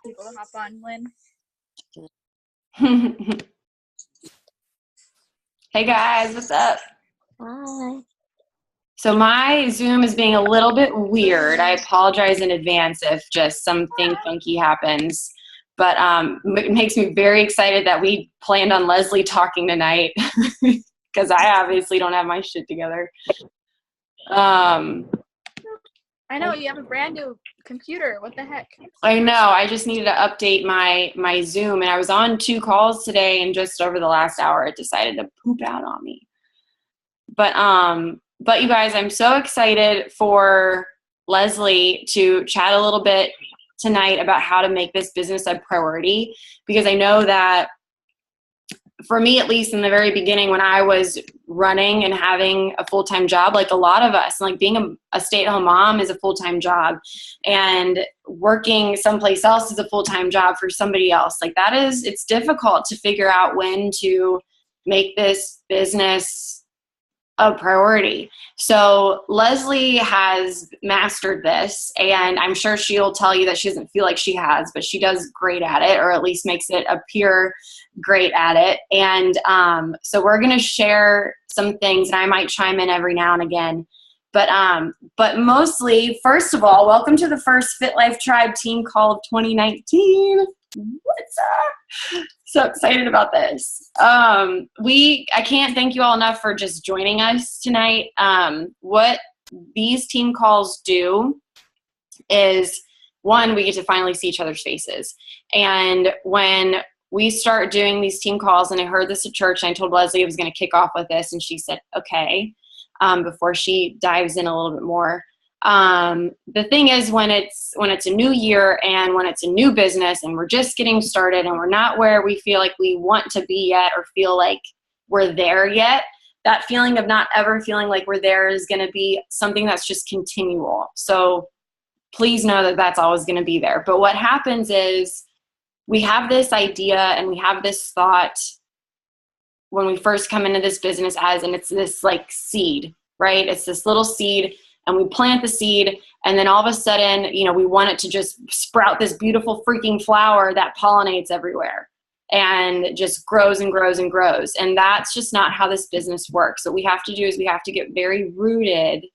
people to hop on, Lynn. Hey guys, what's up? Hi. So my Zoom is being a little bit weird. I apologize in advance if just something funky happens. But it makes me very excited that we planned on Leslee talking tonight because I obviously don't have my shit together. I know, you have a brand new computer. What the heck? I know. I just needed to update my Zoom, and I was on 2 calls today, and just over the last hour, it decided to poop out on me. But you guys, I'm so excited for Leslee to chat a little bit tonight about how to make this business a priority, because I know that for me, at least in the very beginning, when I was running and having a full-time job, like a lot of us, like being a stay-at-home mom is a full-time job, and working someplace else is a full-time job for somebody else. Like it's difficult to figure out when to make this business a priority. So Leslee has mastered this, and I'm sure she'll tell you that she doesn't feel like she has, but she does great at it, or at least makes it appear great at it. And so we're going to share some things, and I might chime in every now and again. But mostly, first of all, welcome to the first Fit Life Tribe team call of 2019. What's up? So excited about this. I can't thank you all enough for just joining us tonight. What these team calls do is, one, we get to finally see each other's faces. And when we start doing these team calls, and I heard this at church, and I told Leslee I was going to kick off with this, and she said, okay, before she dives in a little bit more. The thing is, when it's a new year and when it's a new business and we're just getting started and we're not where we feel like we want to be yet, or feel like we're there yet, that feeling of not ever feeling like we're there is going to be something that's just continual. So please know that that's always going to be there. But what happens is we have this idea and we have this thought when we first come into this business and it's this like seed, right? It's this little seed, and we plant the seed, and then all of a sudden, we want it to just sprout this beautiful freaking flower that pollinates everywhere and just grows and grows and grows. And that's just not how this business works. What we have to do is we have to get very rooted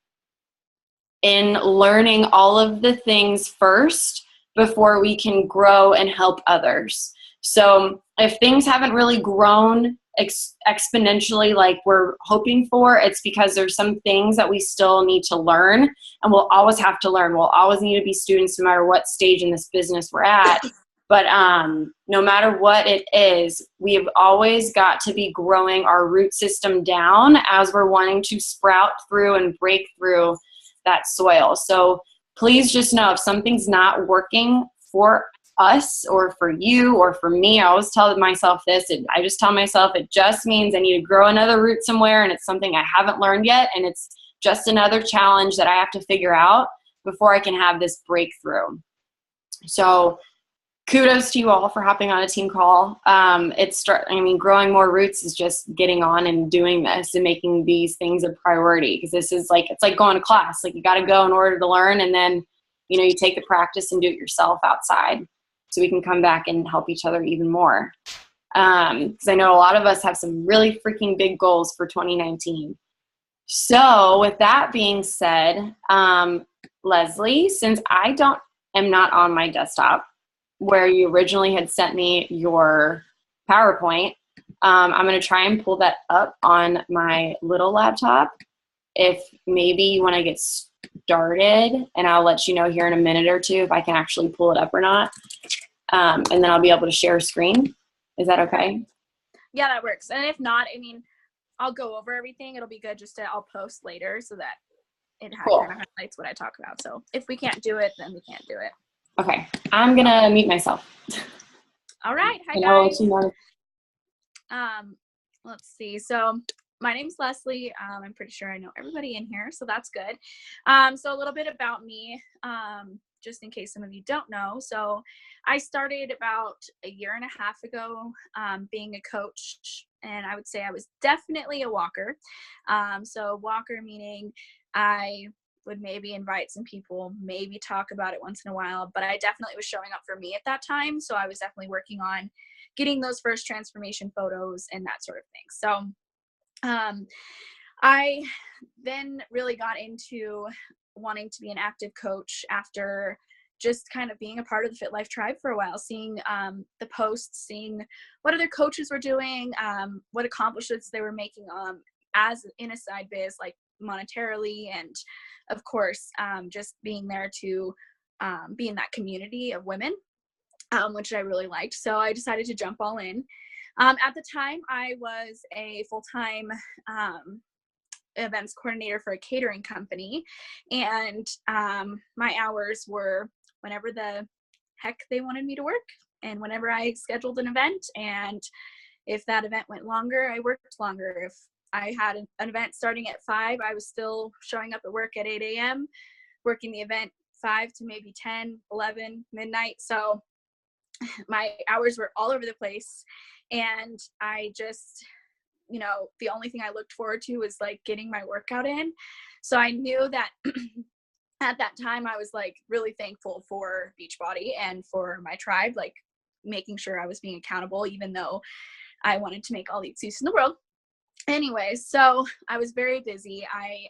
in learning all of the things first before we can grow and help others. So if things haven't really grown exponentially like we're hoping for, it's because there's some things that we still need to learn, and we'll always have to learn. We'll always need to be students no matter what stage in this business we're at. But no matter what it is, we've always got to be growing our root system down as we're wanting to sprout through and break through that soil. So please just know, if something's not working for us or for you or for me, I always tell myself this, I just tell myself it just means I need to grow another root somewhere, and it's something I haven't learned yet, and it's just another challenge that I have to figure out before I can have this breakthrough. So kudos to you all for hopping on a team call. Growing more roots is just getting on and doing this and making these things a priority, because this is like, it's like going to class. Like, you got to go in order to learn, and then you take the practice and do it yourself outside, so we can come back and help each other even more. Because I know a lot of us have some really freaking big goals for 2019. So with that being said, Leslee, since I am not on my desktop where you originally had sent me your PowerPoint, I'm going to try and pull that up on my little laptop. If maybe you want to get started, and I'll let you know here in a minute or two if I can actually pull it up or not. And then I'll be able to share screen. Is that okay? Yeah, that works. And if not, I'll go over everything. It'll be good I'll post later so that it kind of highlights what I talk about. So if we can't do it, then we can't do it. Okay. I'm going to mute myself. All right. Hi, and I'll guys. let you know. Let's see. So my name's Leslee. I'm pretty sure I know everybody in here, so that's good. So a little bit about me, just in case some of you don't know. So I started about a year and a half ago being a coach, and I would say I was definitely a walker. So walker meaning I would maybe invite some people, maybe talk about it once in a while, but I definitely was showing up for me at that time. So I was definitely working on getting those first transformation photos and that sort of thing. So I then really got into wanting to be an active coach after just kind of being a part of the Fit Life tribe for a while, seeing the posts, seeing what other coaches were doing, what accomplishments they were making as in a side biz, like monetarily, and of course, just being there to be in that community of women, which I really liked. So I decided to jump all in. At the time, I was a full-time events coordinator for a catering company, and my hours were whenever the heck they wanted me to work and whenever I scheduled an event. And if that event went longer, I worked longer. If I had an event starting at 5, I was still showing up at work at 8 a.m., working the event 5 to maybe 10, 11, midnight. So my hours were all over the place, and I just, the only thing I looked forward to was like getting my workout in. So I knew that at that time I was like really thankful for Beachbody and for my tribe, like making sure I was being accountable, even though I wanted to make all the excuses in the world. Anyways, so I was very busy. I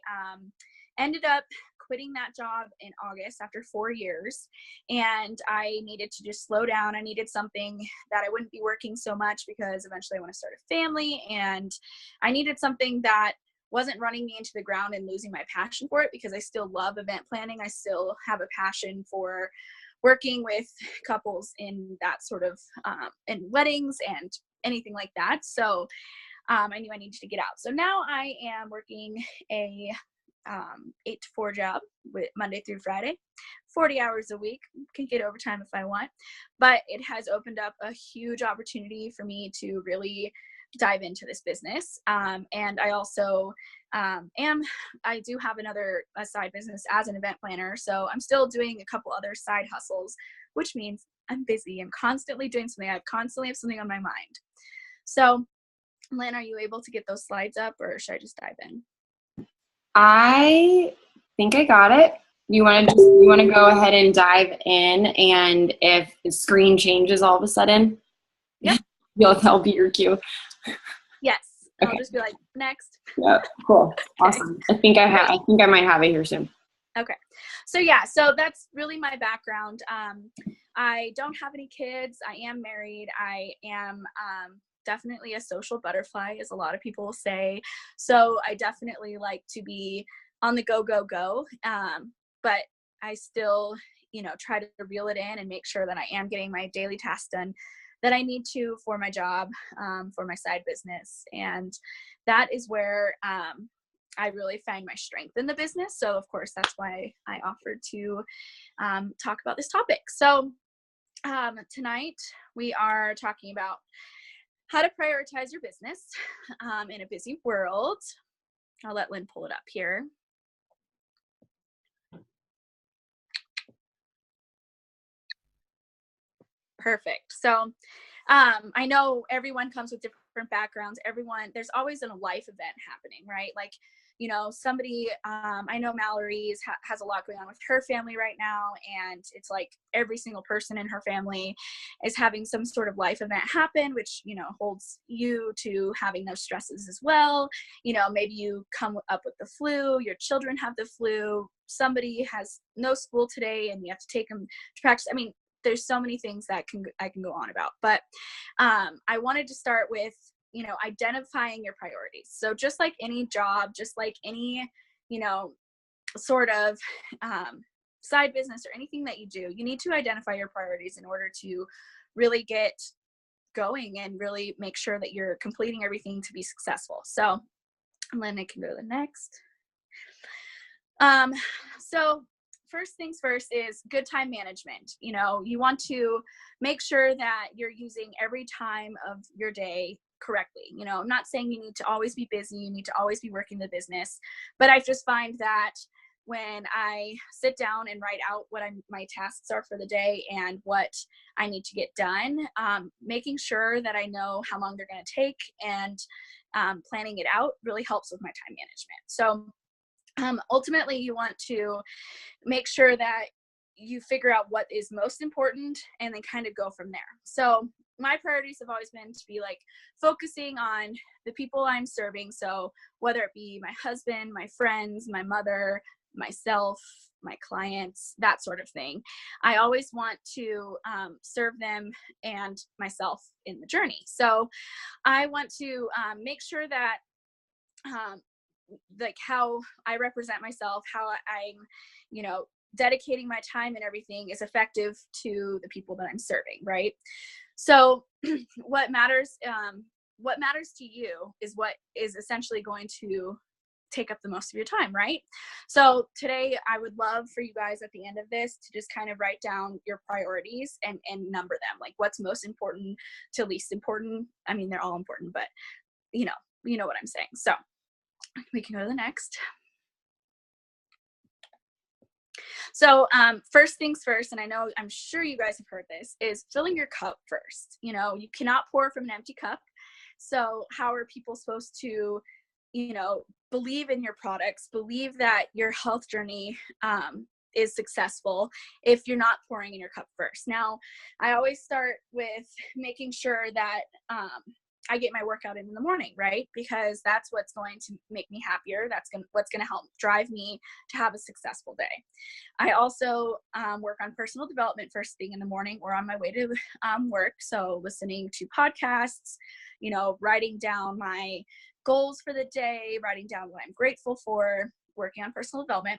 ended up quitting that job in August after 4 years, and I needed to just slow down. I needed something that I wouldn't be working so much, because eventually I want to start a family, and I needed something that wasn't running me into the ground and losing my passion for it, because I still love event planning. I still have a passion for working with couples in that sort of in weddings and anything like that. So I knew I needed to get out. So now I am working a 8 to 4 job with Monday through Friday, 40 hours a week. Can get overtime if I want, but it has opened up a huge opportunity for me to really dive into this business. And I also I do have a side business as an event planner. So I'm still doing a couple other side hustles, which means I'm busy. I'm constantly doing something. I constantly have something on my mind. So Lynn, are you able to get those slides up, or should I just dive in? I think I got it. You want to go ahead and dive in, and if the screen changes all of a sudden, yep, that'll be your cue. Yes. Okay. I'll just be like, next. Yep. Cool. Okay. Awesome. I think I might have it here soon. Okay. So yeah, so that's really my background. I don't have any kids. I am married. I am definitely a social butterfly, as a lot of people say. So I definitely like to be on the go. But I still, try to reel it in and make sure that I am getting my daily tasks done that I need to for my job, for my side business. And that is where I really find my strength in the business. So of course, that's why I offered to talk about this topic. So tonight we are talking about how to prioritize your business in a busy world. I'll let Lynn pull it up here. Perfect. So I know everyone comes with different backgrounds. There's always a life event happening, right? Like, somebody, I know Mallory's has a lot going on with her family right now. And it's like every single person in her family is having some sort of life event happen, which, holds you to having those stresses as well. Maybe you come up with the flu, your children have the flu, somebody has no school today and you have to take them to practice. I mean, there's so many things that I can go on about, but I wanted to start with, identifying your priorities. So just like any job, just like any, sort of side business or anything that you do, you need to identify your priorities in order to really get going and really make sure that you're completing everything to be successful. So Lynn, I can go to the next. So first things first is good time management. You want to make sure that you're using every time of your day correctly. I'm not saying you need to always be busy, you need to always be working the business, but I just find that when I sit down and write out what my tasks are for the day and what I need to get done, making sure that I know how long they're going to take and planning it out really helps with my time management. So Ultimately, you want to make sure that you figure out what is most important and then kind of go from there. So my priorities have always been to be like focusing on the people I'm serving. So whether it be my husband, my friends, my mother, myself, my clients, that sort of thing. I always want to serve them and myself in the journey. So I want to make sure that like how I represent myself, how I'm, dedicating my time and everything is effective to the people that I'm serving, right? So what matters to you is what is essentially going to take up the most of your time, right? So today I would love for you guys at the end of this to just kind of write down your priorities and number them, like what's most important to least important. I mean, they're all important, but you know what I'm saying. So we can go to the next. So first things first, and I'm sure you guys have heard this, is filling your cup first. You cannot pour from an empty cup. So how are people supposed to, believe in your products, believe that your health journey is successful if you're not pouring in your cup first? Now, I always start with making sure that I get my workout in the morning, right? Because that's what's going to make me happier. What's going to help drive me to have a successful day. I also work on personal development first thing in the morning or on my way to work. So listening to podcasts, writing down my goals for the day, writing down what I'm grateful for, working on personal development.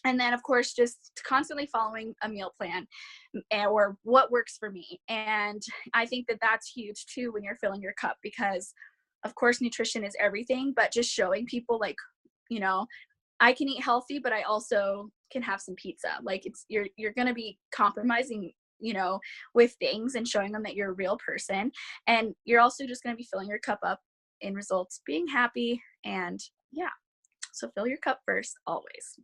And then, of course, just constantly following a meal plan or what works for me. And I think that that's huge, too, when you're filling your cup, because, of course, nutrition is everything. But just showing people, like, I can eat healthy, but I also can have some pizza. Like, you're going to be compromising, with things and showing them that you're a real person. And you're also just going to be filling your cup up in results, being happy. And yeah, so fill your cup first, always.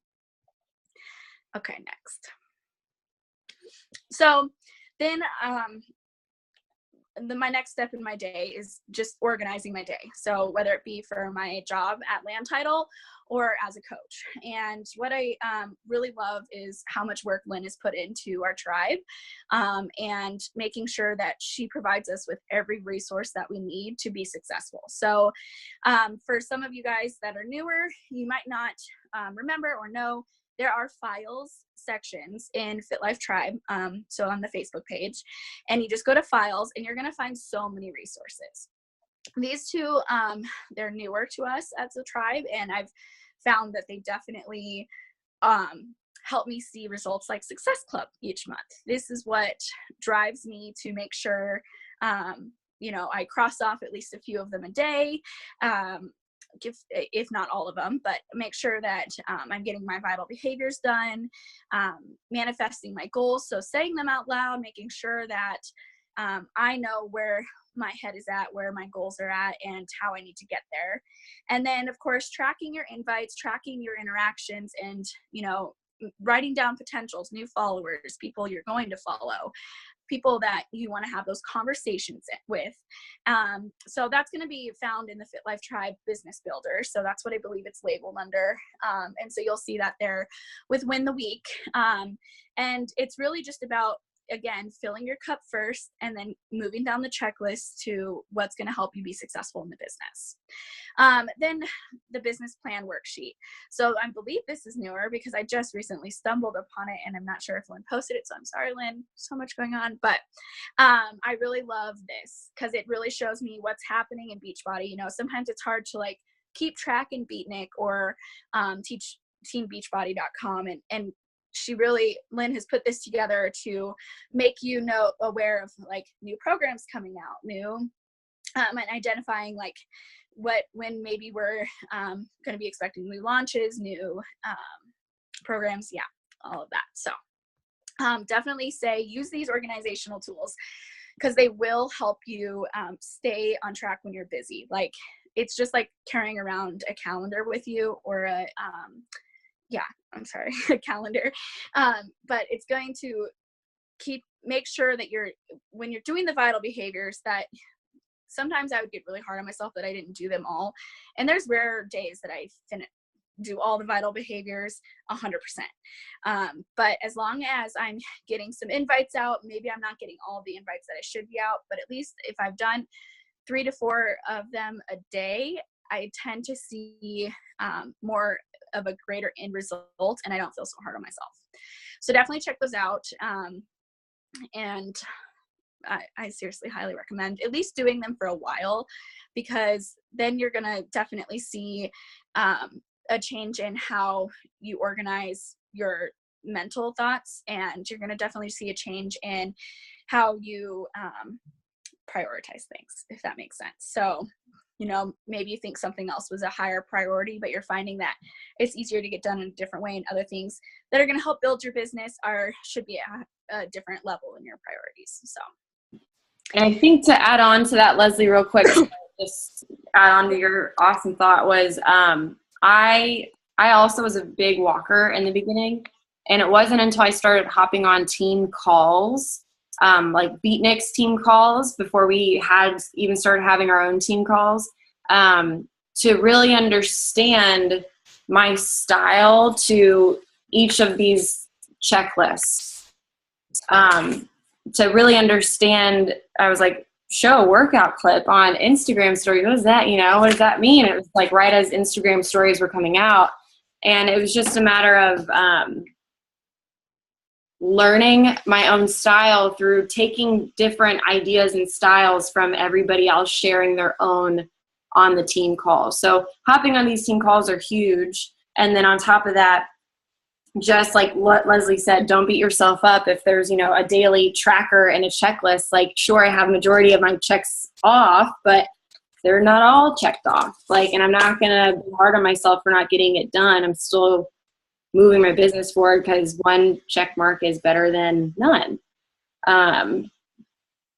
Okay, next. So then my next step in my day is just organizing my day. So whether it be for my job at Land Title or as a coach. And what I really love is how much work Lynn has put into our tribe and making sure that she provides us with every resource that we need to be successful. So for some of you guys that are newer, you might not remember or know, there are files sections in Fit Life Tribe, so on the Facebook page, and you just go to files and you're going to find so many resources. These two, they're newer to us as a tribe, and I've found that they definitely help me see results like Success Club each month. This is what drives me to make sure, I cross off at least a few of them a day. If not all of them, but make sure that I'm getting my vital behaviors done, manifesting my goals. So saying them out loud, making sure that I know where my head is at, where my goals are at, and how I need to get there. And then, of course, tracking your invites, tracking your interactions, and, writing down potentials, new followers, people you're going to follow, people that you want to have those conversations with. So that's going to be found in the Fit Life Tribe Business Builder. So that's what I believe it's labeled under. And so you'll see that there with Win the Week. And it's really just about, again, filling your cup first and then moving down the checklist to what's going to help you be successful in the business. Then the business plan worksheet. So I believe this is newer because I just recently stumbled upon it, and I'm not sure if Lynn posted it. So I'm sorry, Lynn, so much going on. But I really love this because it really shows me what's happening in Beachbody. Sometimes it's hard to like keep track in Beatnik or teach teambeachbody.com, and Lynn has put this together to make you aware of like new programs coming out, new and identifying like when maybe we're going to be expecting new launches, new programs, all of that. So definitely use these organizational tools because they will help you stay on track when you're busy. Like it's just like carrying around a calendar with you or a a calendar. But it's going to make sure that when you're doing the vital behaviors, that sometimes I would get really hard on myself that I didn't do them all. And there's rare days that I do all the vital behaviors 100%. But as long as I'm getting some invites out, maybe I'm not getting all the invites that I should be out, but at least if I've done 3 to 4 of them a day, I tend to see more of a greater end result, and I don't feel so hard on myself. So definitely check those out. And I seriously highly recommend at least doing them for a while, because then you're going to definitely see a change in how you organize your mental thoughts, and you're going to definitely see a change in how you prioritize things, if that makes sense. So, you know, maybe you think something else was a higher priority, but you're finding that it's easier to get done in a different way, and other things that are going to help build your business should be at a different level in your priorities. So, and I think to add on to that, Leslie, real quick, just add on to your awesome thought was, I also was a big walker in the beginning, and it wasn't until I started hopping on team calls, like Beatniks team calls, before we had even started having our own team calls, to really understand my style to each of these checklists. To really understand, I was like, show a workout clip on Instagram story. What is that? You know, what does that mean? It was like right as Instagram stories were coming out. And it was just a matter of learning my own style through taking different ideas and styles from everybody else sharing their own on the team calls. So hopping on these team calls are huge. And then on top of that, just like what Leslie said, don't beat yourself up if there's, you know, a daily tracker and a checklist. Like, sure, I have majority of my checks off, but they're not all checked off. Like, and I'm not going to be hard on myself for not getting it done. I'm still moving my business forward because one check mark is better than none.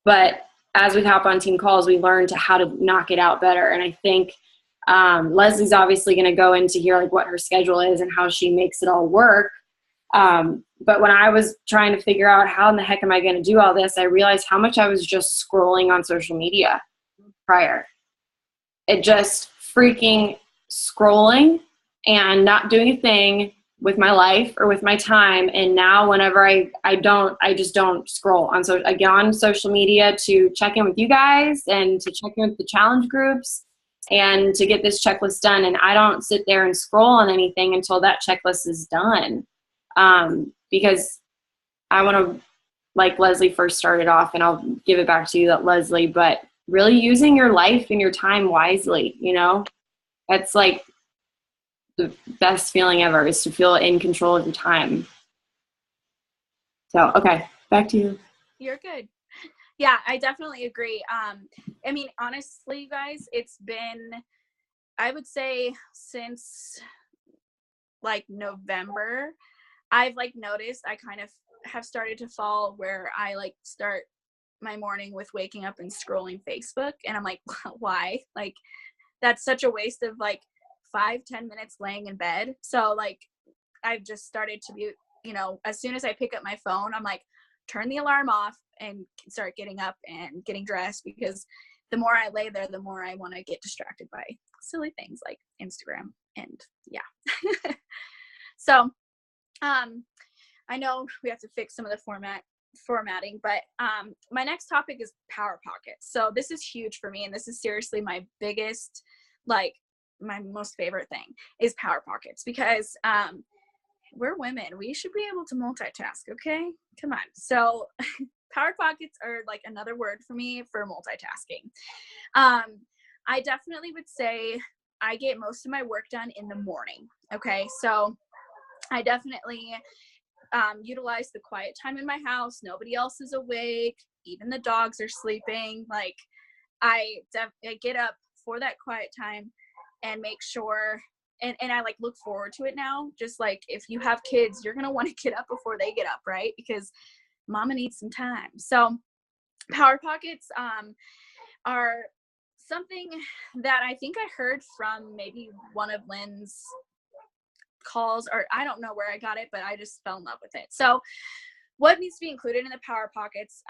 But as we hop on team calls, we learn to how to knock it out better. And I think Leslie's obviously going to go into here like what her schedule is and how she makes it all work. But when I was trying to figure out how in the heck am I going to do all this, I realized how much I was just scrolling on social media prior. It just freaking scrolling and not doing a thing with my life or with my time. And now whenever I just don't scroll on. So I get on social media to check in with you guys and to check in with the challenge groups and to get this checklist done. And I don't sit there and scroll on anything until that checklist is done. Because I want to, like Leslie first started off, and I'll give it back to you, that Leslie, but really using your life and your time wisely, you know, that's like the best feeling ever, is to feel in control of your time. So, okay, back to you. You're good. Yeah, I definitely agree. I mean, honestly, you guys, it's been, I would say since like November, I've like noticed I kind of have started to fall where I like start my morning with waking up and scrolling Facebook, and I'm like, why? Like, that's such a waste of like 5-10 minutes laying in bed. So like, I've just started to be, you know, as soon as I pick up my phone, I'm like, turn the alarm off and start getting up and getting dressed, because the more I lay there, the more I want to get distracted by silly things like Instagram. And yeah. So I know we have to fix some of the formatting, but my next topic is power pockets. So this is huge for me, and this is seriously my biggest, like my most favorite thing is power pockets, because we're women, we should be able to multitask. Okay, come on. So power pockets are like another word for me for multitasking. I definitely would say I get most of my work done in the morning. Okay, so I definitely utilize the quiet time in my house. Nobody else is awake. Even the dogs are sleeping. Like, I get up for that quiet time and make sure, and I like look forward to it now. Just like if you have kids, you're going to want to get up before they get up, right? Because mama needs some time. So power pockets are something that I think I heard from maybe one of Lynn's calls, or I don't know where I got it, but I just fell in love with it. So what needs to be included in the power pockets?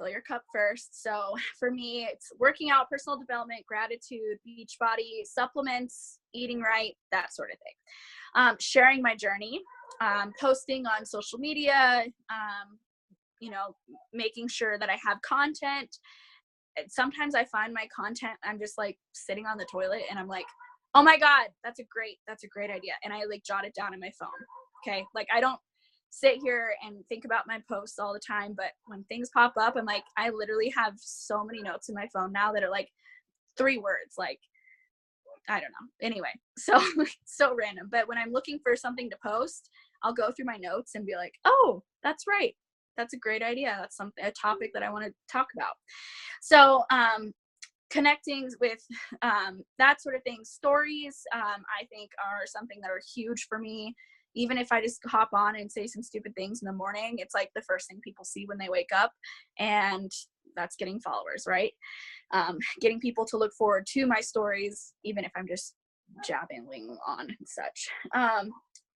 fill your cup first. So for me, it's working out, personal development, gratitude, beach body, supplements, eating right, that sort of thing. Sharing my journey, posting on social media, making sure that I have content. Sometimes I find my content, I'm just like sitting on the toilet and I'm like, oh my God, that's a great idea. And I like jot it down in my phone. Okay. Like I don't sit here and think about my posts all the time, but when things pop up, I'm like, I literally have so many notes in my phone now that are like 3 words, like, I don't know. Anyway, so so random. But when I'm looking for something to post, I'll go through my notes and be like, oh, that's right. That's a great idea. That's a topic that I want to talk about. So connecting with that sort of thing. Stories, I think, are something that are huge for me. Even if I just hop on and say some stupid things in the morning, it's like the first thing people see when they wake up, and that's getting followers, right? Getting people to look forward to my stories, even if I'm just jabbing on and such.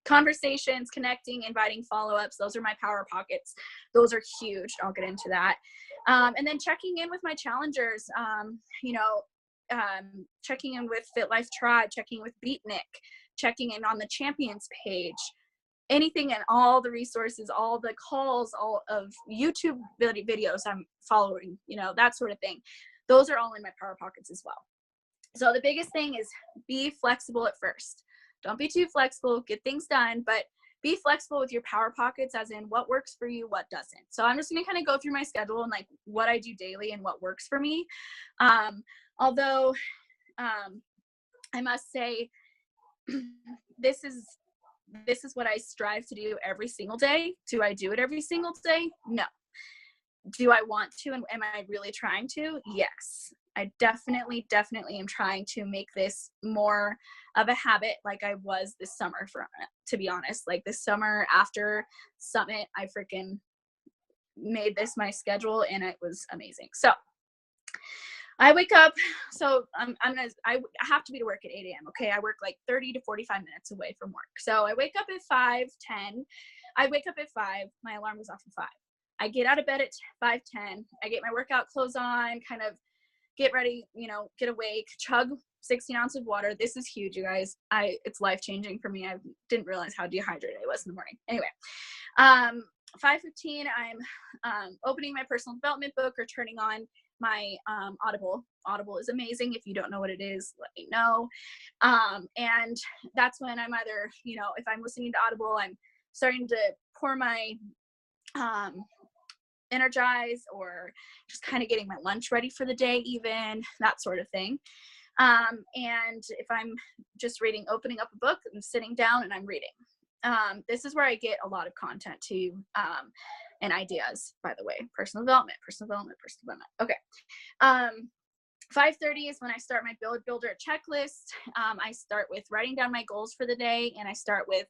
Conversations, connecting, inviting follow-ups, those are my power pockets. Those are huge. I'll get into that. And then checking in with my challengers, checking in with Fit Life Tribe, checking in with Beatnik, checking in on the champions page, anything and all the resources, all the calls, all of YouTube videos I'm following, that sort of thing. Those are all in my power pockets as well. So the biggest thing is be flexible at first. Don't be too flexible, get things done, but be flexible with your power pockets, as in what works for you, what doesn't. So I'm just going to kind of go through my schedule and like what I do daily and what works for me. Although I must say this is what I strive to do every single day. Do I do it every single day? No. Do I want to, and am I really trying to? Yes. I definitely am trying to make this more of a habit, like I was this summer, to be honest. Like this summer after Summit, I freaking made this my schedule and it was amazing. So I wake up, so I have to be to work at 8 a.m. Okay. I work like 30 to 45 minutes away from work. So I wake up at 5:10. I wake up at 5. My alarm was off at 5. I get out of bed at 5:10. I get my workout clothes on, kind of get ready, get awake, chug 16 ounces of water. This is huge, you guys. It's life-changing for me. I didn't realize how dehydrated I was in the morning. Anyway, 5:15, I'm opening my personal development book or turning on my Audible. Audible is amazing. If you don't know what it is, let me know. And that's when I'm either, if I'm listening to Audible, I'm starting to pour my Energize, or just kind of getting my lunch ready for the day, even that sort of thing. And if I'm just opening up a book, I'm sitting down and I'm reading. This is where I get a lot of content too, and ideas, by the way. Personal development. Okay. 5:30 is when I start my builder checklist. I start with writing down my goals for the day, and I start with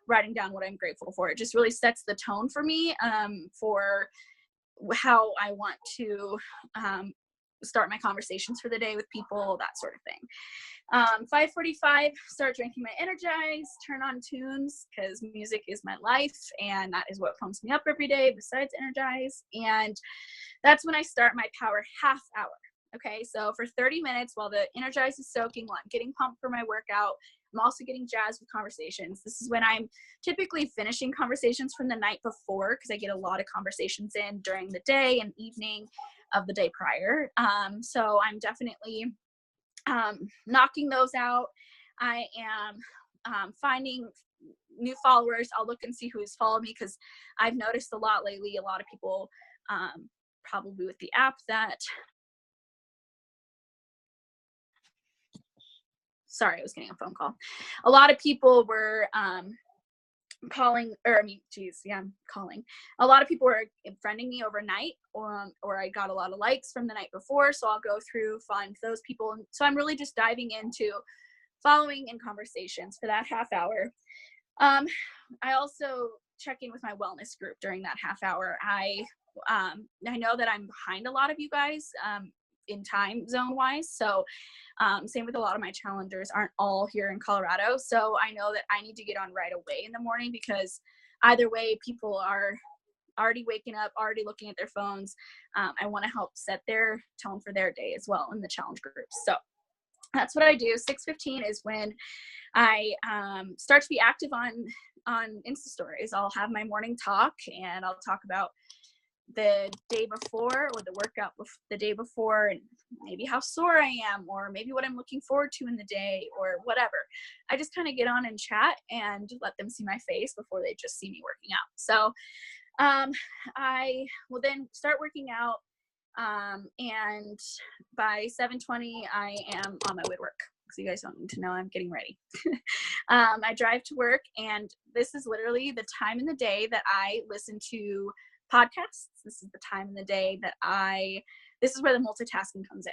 writing down what I'm grateful for. It just really sets the tone for me, for how I want to start my conversations for the day with people, that sort of thing. 5:45, start drinking my Energize, turn on tunes, because music is my life, and that is what pumps me up every day besides Energize. And that's when I start my power half hour. Okay, so for 30 minutes while the Energize is soaking, while I'm getting pumped for my workout, I'm also getting jazzed with conversations. This is when I'm typically finishing conversations from the night before, because I get a lot of conversations in during the day and evening of the day prior. So I'm definitely knocking those out. I am finding new followers. I'll look and see who's followed me, because I've noticed a lot lately, a lot of people, probably with the app that, sorry, I was getting a phone call. A lot of people were calling, or I'm calling. A lot of people were friending me overnight, or I got a lot of likes from the night before. So I'll go through, find those people. So I'm really just diving into following and conversations for that half hour. I also check in with my wellness group during that half hour. I know that I'm behind a lot of you guys, in time zone wise. So same with a lot of my challengers aren't all here in Colorado. So I know that I need to get on right away in the morning, because either way, people are already waking up, already looking at their phones. I want to help set their tone for their day as well in the challenge groups. So that's what I do. 6:15 is when I start to be active on Insta stories. I'll have my morning talk, and I'll talk about the day before or the workout the day before, and maybe how sore I am, or maybe what I'm looking forward to in the day, or whatever. I just kind of get on and chat and let them see my face before they just see me working out. So I will then start working out, and by 7:20 I am on my way to work. So you guys don't need to know I'm getting ready. I drive to work, and this is literally the time in the day that I listen to podcasts. This is the time in the day that this is where the multitasking comes in.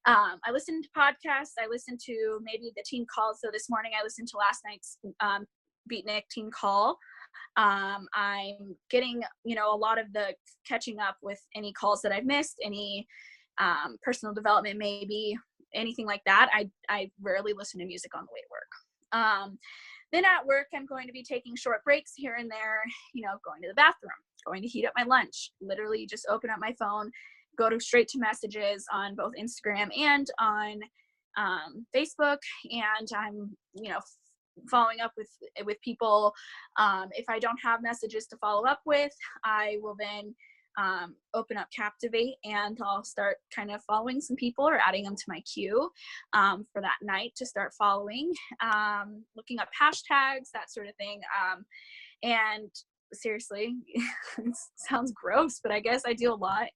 I listen to podcasts. I listen to maybe the team calls. So this morning I listened to last night's Beatnik team call. I'm getting, a lot of the catching up with any calls that I've missed, any personal development, maybe anything like that. I rarely listen to music on the way to work. Then at work, I'm going to be taking short breaks here and there, going to the bathroom, going to heat up my lunch, literally just open up my phone, go straight to messages on both Instagram and on Facebook. And I'm, following up with people. If I don't have messages to follow up with, I will then open up Captivate, and I'll start kind of following some people or adding them to my queue for that night to start following, looking up hashtags, that sort of thing. And seriously, it sounds gross, but I guess I do a lot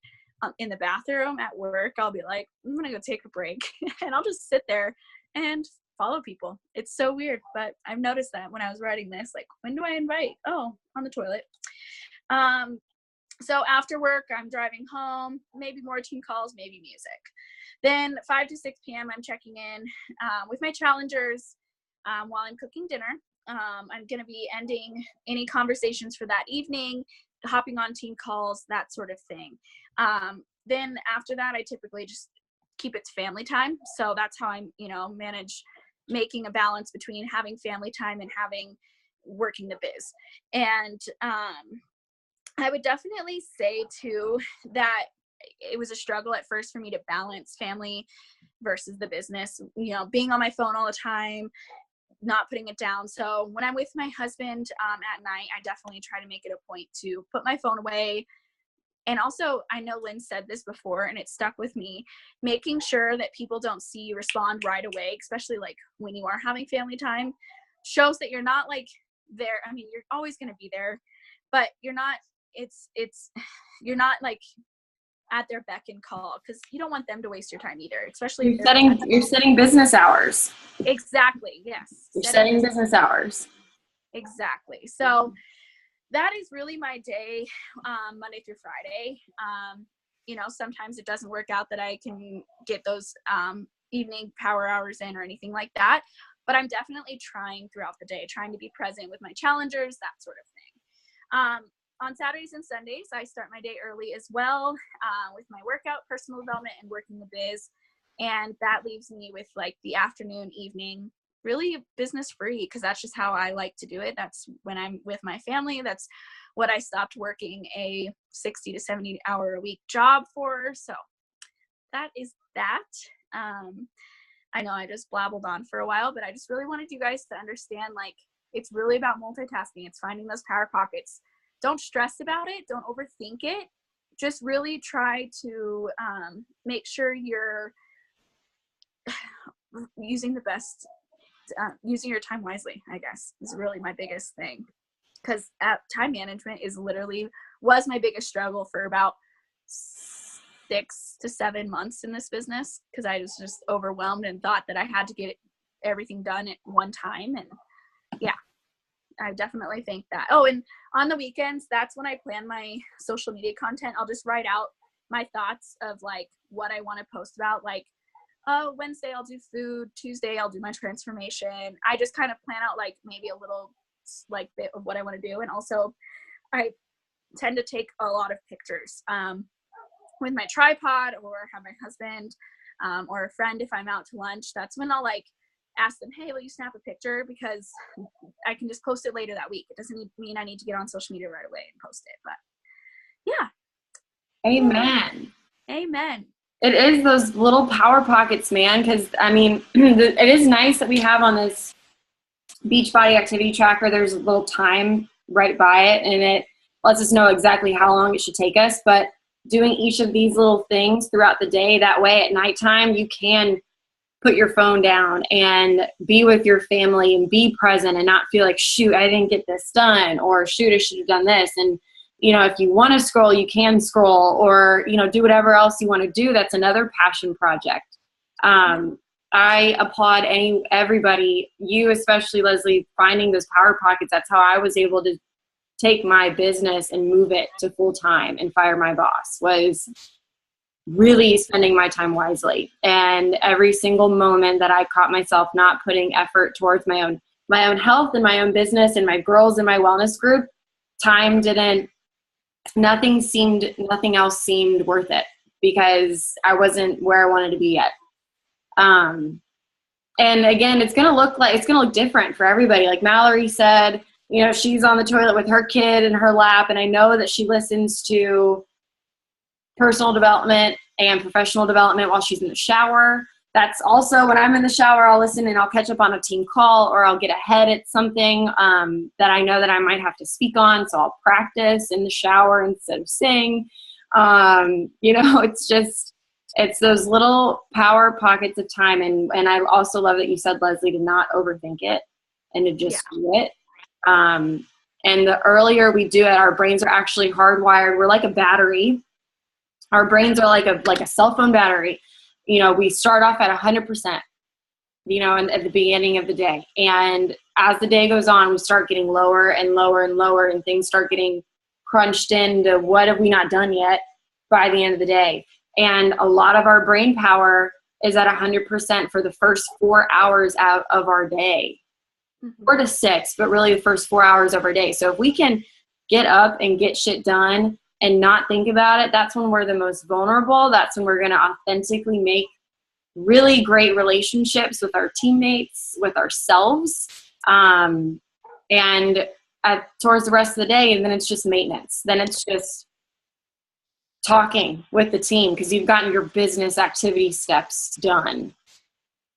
in the bathroom at work. I'll be like, I'm gonna go take a break and I'll just sit there and follow people. It's so weird, but I've noticed that when I was writing this, like, when do I invite? Oh, on the toilet. So after work, I'm driving home, maybe more team calls, maybe music. Then 5 to 6 p.m., I'm checking in with my challengers while I'm cooking dinner. I'm going to be ending any conversations for that evening, hopping on team calls, that sort of thing. Then after that, I typically just keep it to family time. So that's how I, manage making a balance between having family time and working the biz. And I would definitely say too that it was a struggle at first for me to balance family versus the business, being on my phone all the time, not putting it down. So when I'm with my husband at night, I definitely try to make it a point to put my phone away. And also, I know Lynn said this before and it stuck with me, making sure that people don't see you respond right away, especially like when you are having family time, shows that you're not like there. I mean, you're always going to be there, but you're not, you're not like at their beck and call, because you don't want them to waste your time either, especially if you're setting business hours. Exactly. Yes. You're setting business hours. Exactly. So that is really my day, Monday through Friday. Sometimes it doesn't work out that I can get those evening power hours in or anything like that, but I'm definitely trying throughout the day, trying to be present with my challengers, that sort of thing. On Saturdays and Sundays, I start my day early as well with my workout, personal development, and working the biz. And that leaves me with like the afternoon, evening, really business free, because that's just how I like to do it. That's when I'm with my family. That's what I stopped working a 60 to 70 hour a week job for. So that is that. I know I just blabbled on for a while, but I just really wanted you guys to understand, like, it's really about multitasking. It's finding those power pockets. Don't stress about it. Don't overthink it. Just really try to make sure you're using using your time wisely, I guess, is really my biggest thing. Because time management was my biggest struggle for about 6 to 7 months in this business, because I was just overwhelmed and thought that I had to get everything done at one time. And yeah, I definitely think that. Oh, and on the weekends, that's when I plan my social media content. I'll just write out my thoughts of like what I want to post about. Like, Wednesday I'll do food, Tuesday I'll do my transformation. I just kind of plan out like maybe a little like bit of what I want to do. And also I tend to take a lot of pictures with my tripod, or have my husband or a friend if I'm out to lunch. That's when I'll like ask them, hey, will you snap a picture? Because I can just post it later that week. It doesn't mean I need to get on social media right away and post it. But Yeah. Amen. Amen. It is those little power pockets, man, because I mean, it is nice that we have on this Beachbody activity tracker, there's a little time right by it, and it lets us know exactly how long it should take us. But doing each of these little things throughout the day, that way at nighttime, you can put your phone down and be with your family and be present and not feel like, shoot, I didn't get this done, or shoot, I should have done this. And, you know, if you want to scroll, you can scroll, or, you know, do whatever else you want to do. That's another passion project. I applaud everybody, you especially, Leslie, finding those power pockets. That's how I was able to take my business and move it to full time and fire my boss, was really spending my time wisely. And every single moment that I caught myself not putting effort towards my own health and my own business and my girls in my wellness group, nothing else seemed worth it, because I wasn't where I wanted to be yet. And again, it's going to look different for everybody. Like Mallory said, you know, she's on the toilet with her kid in her lap, and I know that she listens to personal development and professional development while she's in the shower. That's also when I'm in the shower, I'll listen and I'll catch up on a team call, or I'll get ahead at something that I know that I might have to speak on. So I'll practice in the shower instead of sing. You know, it's those little power pockets of time. And I also love that you said, Leslie, to not overthink it and to just do it. And the earlier we do it, our brains are actually hardwired. We're like a battery. Our brains are like a cell phone battery. You know, we start off at 100%, you know, at the beginning of the day. And as the day goes on, we start getting lower and lower and lower, and things start getting crunched into what have we not done yet by the end of the day. And a lot of our brain power is at 100% for the first 4 hours out of our day. 4 to 6, but really the first 4 hours of our day. So if we can get up and get shit done and not think about it, that's when we're the most vulnerable. That's when we're going to authentically make really great relationships with our teammates, with ourselves, and towards the rest of the day. And then it's just maintenance. Then it's just talking with the team because you've gotten your business activity steps done.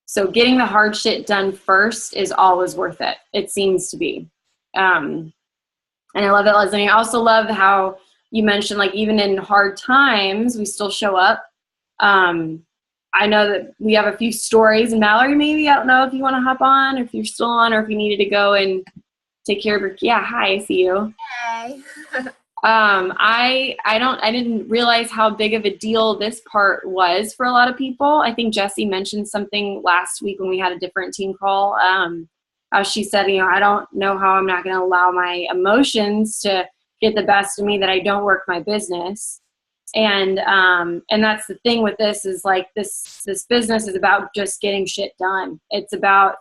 So getting the hard shit done first is always worth it. It seems to be. And I love it, Leslie. I also love how you mentioned, like, even in hard times, we still show up. I know that we have a few stories, and Mallory, maybe, I don't know if you want to hop on, if you're still on, or if you needed to go and take care of your, yeah, hi, I see you. Hey. I didn't realize how big of a deal this part was for a lot of people. I think Jessie mentioned something last week when we had a different team call. She said, you know, I don't know how I'm not going to allow my emotions to get the best of me, that I don't work my business. And that's the thing with this, is like this business is about just getting shit done. It's about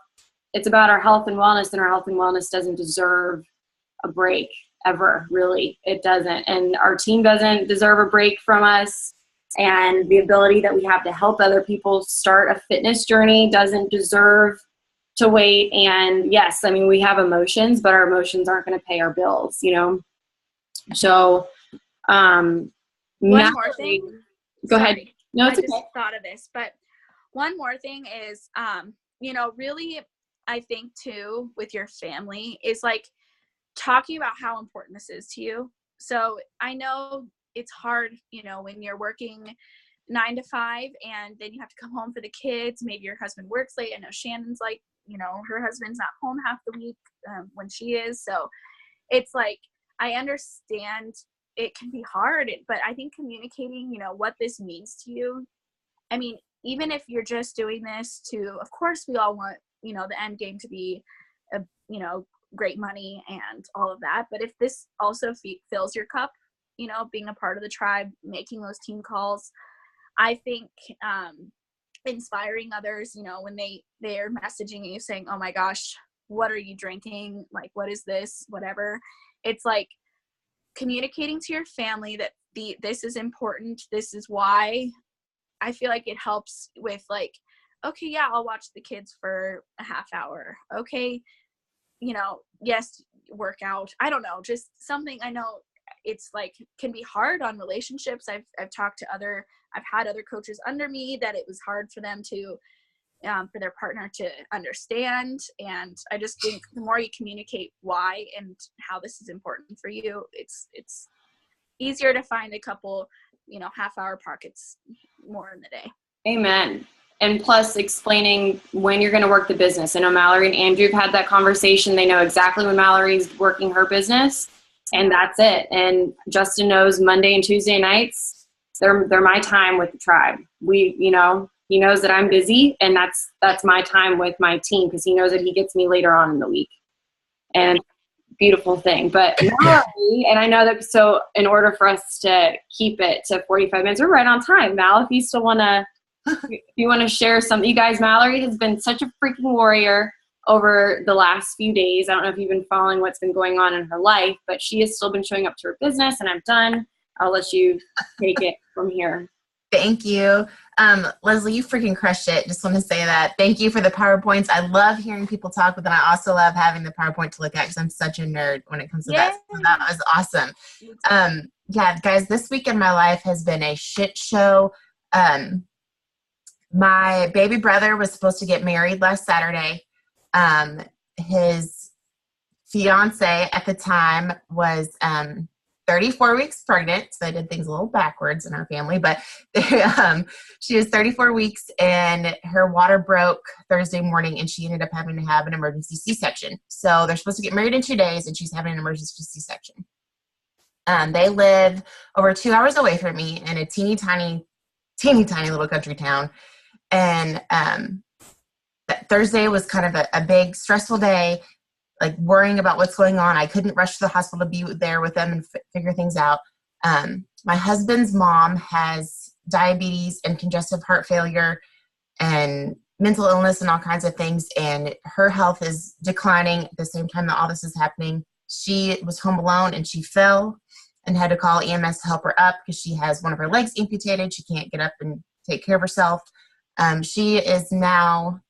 our health and wellness, and our health and wellness doesn't deserve a break ever, really. It doesn't. And our team doesn't deserve a break from us. And the ability that we have to help other people start a fitness journey doesn't deserve to wait. And yes, I mean, we have emotions, but our emotions aren't going to pay our bills, you know? So, One more thing. Go ahead. No, it's I okay. just thought of this, but one more thing is, you know, really, I think too, with your family is like talking about how important this is to you. So I know it's hard, you know, when you're working 9 to 5 and then you have to come home for the kids. Maybe your husband works late. I know Shannon's like, you know, her husband's not home half the week when she is. So it's like, I understand it can be hard, but I think communicating, you know, what this means to you. I mean, even if you're just doing this to, of course, we all want, you know, the end game to be, you know, great money and all of that. But if this also fills your cup, you know, being a part of the tribe, making those team calls, I think inspiring others, you know, when they're messaging you saying, oh my gosh, what are you drinking? Like, what is this? Whatever. It's like communicating to your family that this is important. This is why. I feel like it helps with like, okay, yeah, I'll watch the kids for a half hour. Okay, you know, yes, workout. I don't know, just something. I know it's like can be hard on relationships. I've had other coaches under me that it was hard for them to for their partner to understand. And I just think the more you communicate why and how this is important for you, it's easier to find a couple, half-hour pockets more in the day. Amen. And plus explaining when you're going to work the business. I know Mallory and Andrew have had that conversation. They know exactly when Mallory's working her business, and that's it. And Justin knows Monday and Tuesday nights, they're my time with the tribe. He knows that I'm busy, and that's my time with my team, because he knows that he gets me later on in the week. And beautiful thing. But Mallory, and I know that, so in order for us to keep it to 45 minutes, we're right on time. Mal, if you still want to share something, you guys, Mallory has been such a freaking warrior over the last few days. I don't know if you've been following what's been going on in her life, but she has still been showing up to her business, and I'm done. I'll let you take it from here. Thank you. Leslee, you freaking crushed it. Just want to say that. Thank you for the PowerPoints. I love hearing people talk, but then I also love having the PowerPoint to look at because I'm such a nerd when it comes to that. So that was awesome. Yeah, guys, this week in my life has been a shit show. My baby brother was supposed to get married last Saturday. His fiance at the time was 34 weeks pregnant, so I did things a little backwards in our family, but she was 34 weeks, and her water broke Thursday morning, and she ended up having to have an emergency C-section. So they're supposed to get married in 2 days, and she's having an emergency C-section. They live over 2 hours away from me in a teeny tiny little country town, and Thursday was kind of a big, stressful day, like worrying about what's going on. I couldn't rush to the hospital to be there with them and figure things out. My husband's mom has diabetes and congestive heart failure and mental illness and all kinds of things, and her health is declining at the same time that all this is happening. She was home alone, and she fell and had to call EMS to help her up because she has one of her legs amputated. She can't get up and take care of herself. She is now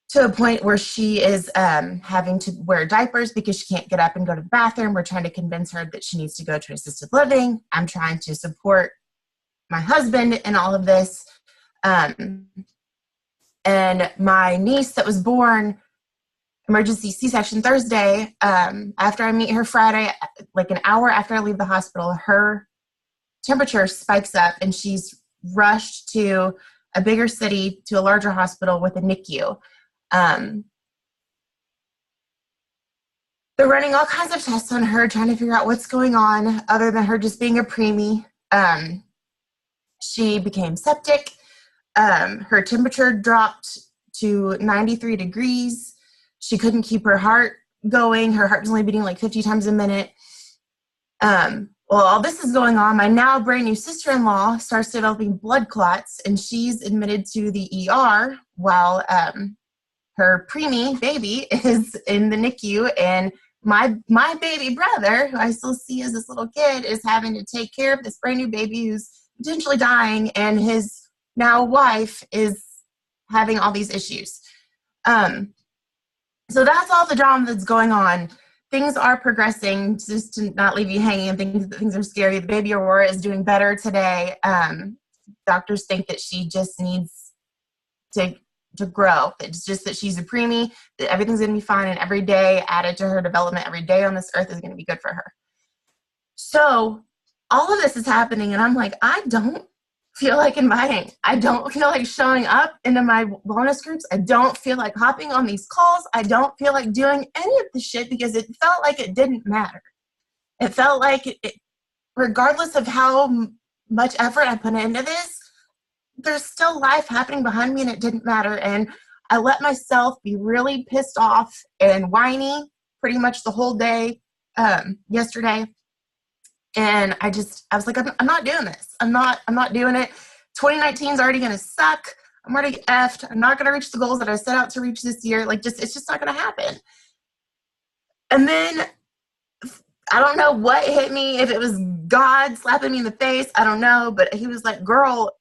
to a point where she is having to wear diapers because she can't get up and go to the bathroom. We're trying to convince her that she needs to go to assisted living. I'm trying to support my husband in all of this. And my niece that was born emergency C-section Thursday, after I meet her Friday, like an hour after I leave the hospital, her temperature spikes up, and she's rushed to a bigger city, to a larger hospital with a NICU. They're running all kinds of tests on her, trying to figure out what's going on other than her just being a preemie. She became septic. Her temperature dropped to 93 degrees. She couldn't keep her heart going. Her heart was only beating like 50 times a minute. Well, all this is going on. My now brand new sister-in-law starts developing blood clots, and she's admitted to the ER while her preemie baby is in the NICU, and my baby brother, who I still see as this little kid, is having to take care of this brand new baby who's potentially dying, and his now wife is having all these issues. So that's all the drama that's going on. Things are progressing, just to not leave you hanging, and things are scary. The baby Aurora is doing better today. Doctors think that she just needs to grow. It's just that she's a preemie, that everything's going to be fine, and every day added to her development, every day on this earth is going to be good for her. So all of this is happening, and I'm like, I don't feel like inviting. I don't feel like showing up into my wellness groups. I don't feel like hopping on these calls. I don't feel like doing any of the shit because it felt like it didn't matter. It felt like it, regardless of how much effort I put into this, there's still life happening behind me, and it didn't matter. And I let myself be really pissed off and whiny pretty much the whole day yesterday. And I was like, I'm not doing this. I'm not doing it. 2019 is already going to suck. I'm already effed. I'm not going to reach the goals that I set out to reach this year. It's just not going to happen. And then I don't know what hit me, if it was God slapping me in the face, I don't know. But he was like, girl,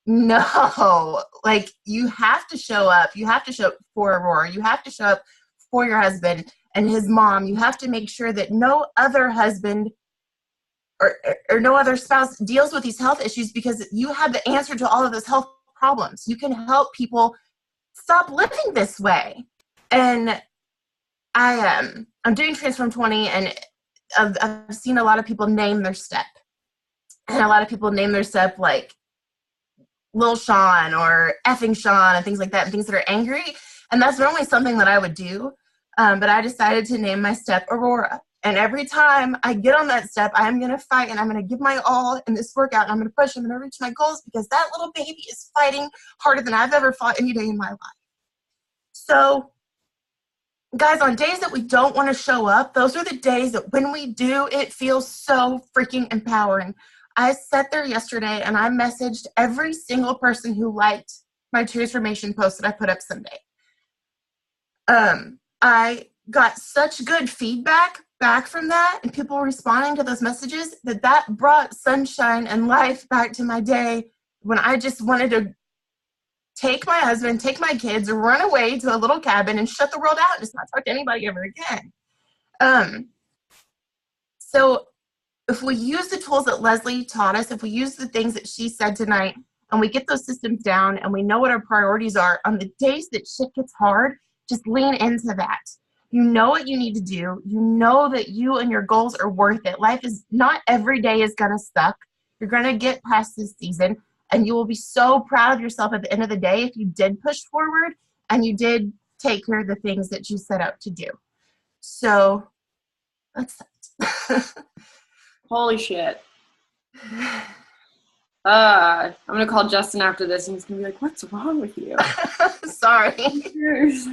no, like, you have to show up. You have to show up for Aurora. You have to show up for your husband and his mom. You have to make sure that no other husband or no other spouse deals with these health issues, because you have the answer to all of those health problems. You can help people stop living this way. And I'm doing Transform 20, and I've seen a lot of people name their step. And a lot of people name their step like Lil Sean or effing Sean and things like that, and things that are angry. And that's normally something that I would do. But I decided to name my step Aurora. And every time I get on that step, I am going to fight, and I'm going to give my all in this workout. And I'm going to push. I'm going to reach my goals, because that little baby is fighting harder than I've ever fought any day in my life. So, guys, on days that we don't want to show up, those are the days that when we do, it feels so freaking empowering. I sat there yesterday and I messaged every single person who liked my transformation post that I put up Sunday. I got such good feedback back from that, and people responding to those messages, that brought sunshine and life back to my day, when I just wanted to take my husband, take my kids, run away to a little cabin and shut the world out and just not talk to anybody ever again. So if we use the tools that Leslee taught us, if we use the things that she said tonight, and we get those systems down, and we know what our priorities are, on the days that shit gets hard, just lean into that. You know what you need to do. You know that you and your goals are worth it. Life is not every day is going to suck. You're going to get past this season, and you will be so proud of yourself at the end of the day if you did push forward and you did take care of the things that you set out to do. So that's that. Holy shit. I'm going to call Justin after this, and he's going to be like, what's wrong with you? Sorry.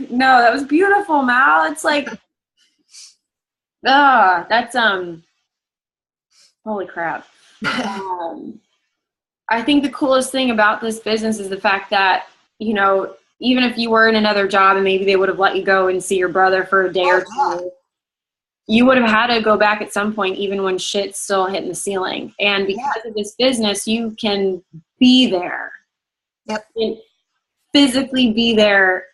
No, that was beautiful, Mal. It's like, that's, holy crap. I think the coolest thing about this business is the fact that, you know, even if you were in another job and maybe they would have let you go and see your brother for a day or two, you would have had to go back at some point, even when shit's still hitting the ceiling. And because of this business, you can be there. Yep. And physically be there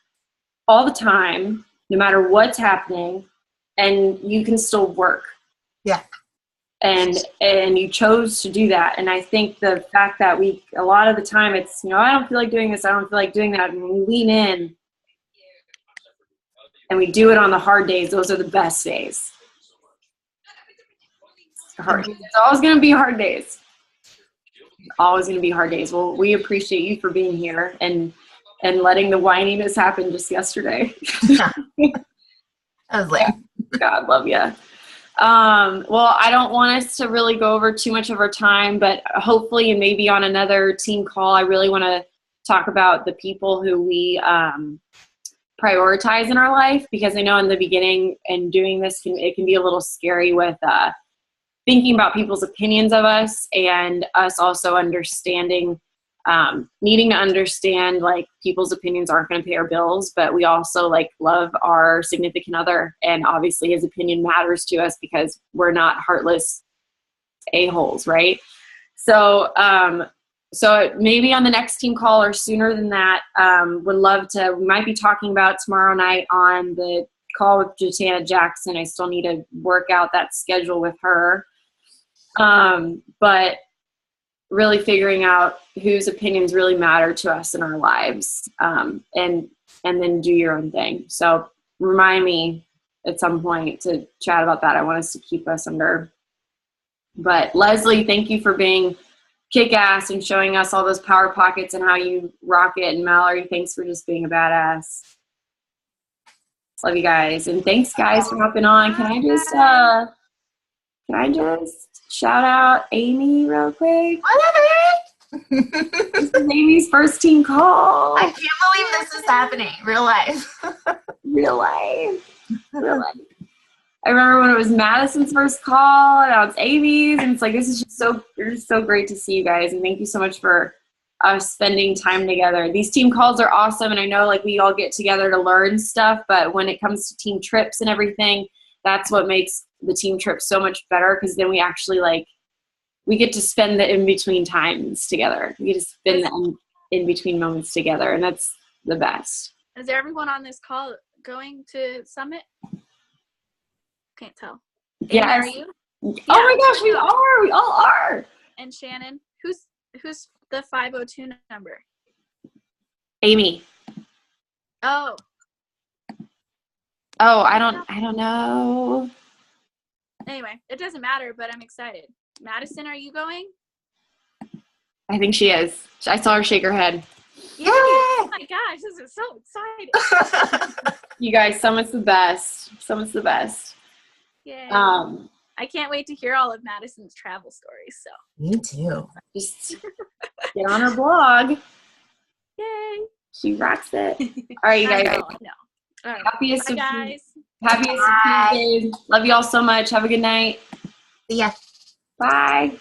all the time, no matter what's happening, and you can still work. Yeah. And you chose to do that. And I think the fact that a lot of the time it's, you know, I don't feel like doing this, I don't feel like doing that. And when we lean in and we do it on the hard days, those are the best days. It's always going to be hard days. Always going to be hard days. Well, we appreciate you for being here and letting the whininess happen just yesterday. Yeah. I was like, God love you. Well, I don't want us to really go over too much of our time, but hopefully, and maybe on another team call, I really want to talk about the people who we prioritize in our life, because I know in the beginning and doing this, it can be a little scary with thinking about people's opinions of us, and us also understanding, needing to understand, like, people's opinions aren't going to pay our bills, but we also, like, love our significant other, and obviously his opinion matters to us because we're not heartless a-holes, right? So maybe on the next team call or sooner than that, we might be talking about tomorrow night on the call with Jatana Jackson. I still need to work out that schedule with her. But really figuring out whose opinions really matter to us in our lives, and then do your own thing. So remind me at some point to chat about that. I want us to keep us under. But Leslee, thank you for being kick-ass and showing us all those power pockets and how you rock it. And Mallory, thanks for just being a badass. Love you guys. And thanks, guys, for hopping on. Can I just shout out Amy real quick? This is Amy's first team call. I can't believe this is happening. Real life. Real life. I remember when it was Madison's first call, and now it's Amy's, and it's like, this is just so great to see you guys, and thank you so much for us spending time together. These team calls are awesome, and I know, like, we all get together to learn stuff, but when it comes to team trips and everything, that's what makes the team trip so much better, because then we actually, like, we get to spend the in-between times together. We get to spend the in-between moments together, and that's the best. Is everyone on this call going to Summit? Can't tell. Yes. Amy, are you? Oh my gosh, we are. We all are. And Shannon, who's the 502 number? Amy. Oh, I don't know. anyway, it doesn't matter, but I'm excited. Madison, are you going? I think she is. I saw her shake her head. Yay! Oh my gosh, this is so exciting. You guys, Summit's the best. Summit's the best. Yay. I can't wait to hear all of Madison's travel stories. So Me too. Just get on her blog. yay. She rocks it. All right, you guys. I know. All right. Happiest Bye, of guys. Happiest of Tuesdays. Love you all so much. Have a good night. See ya. Bye.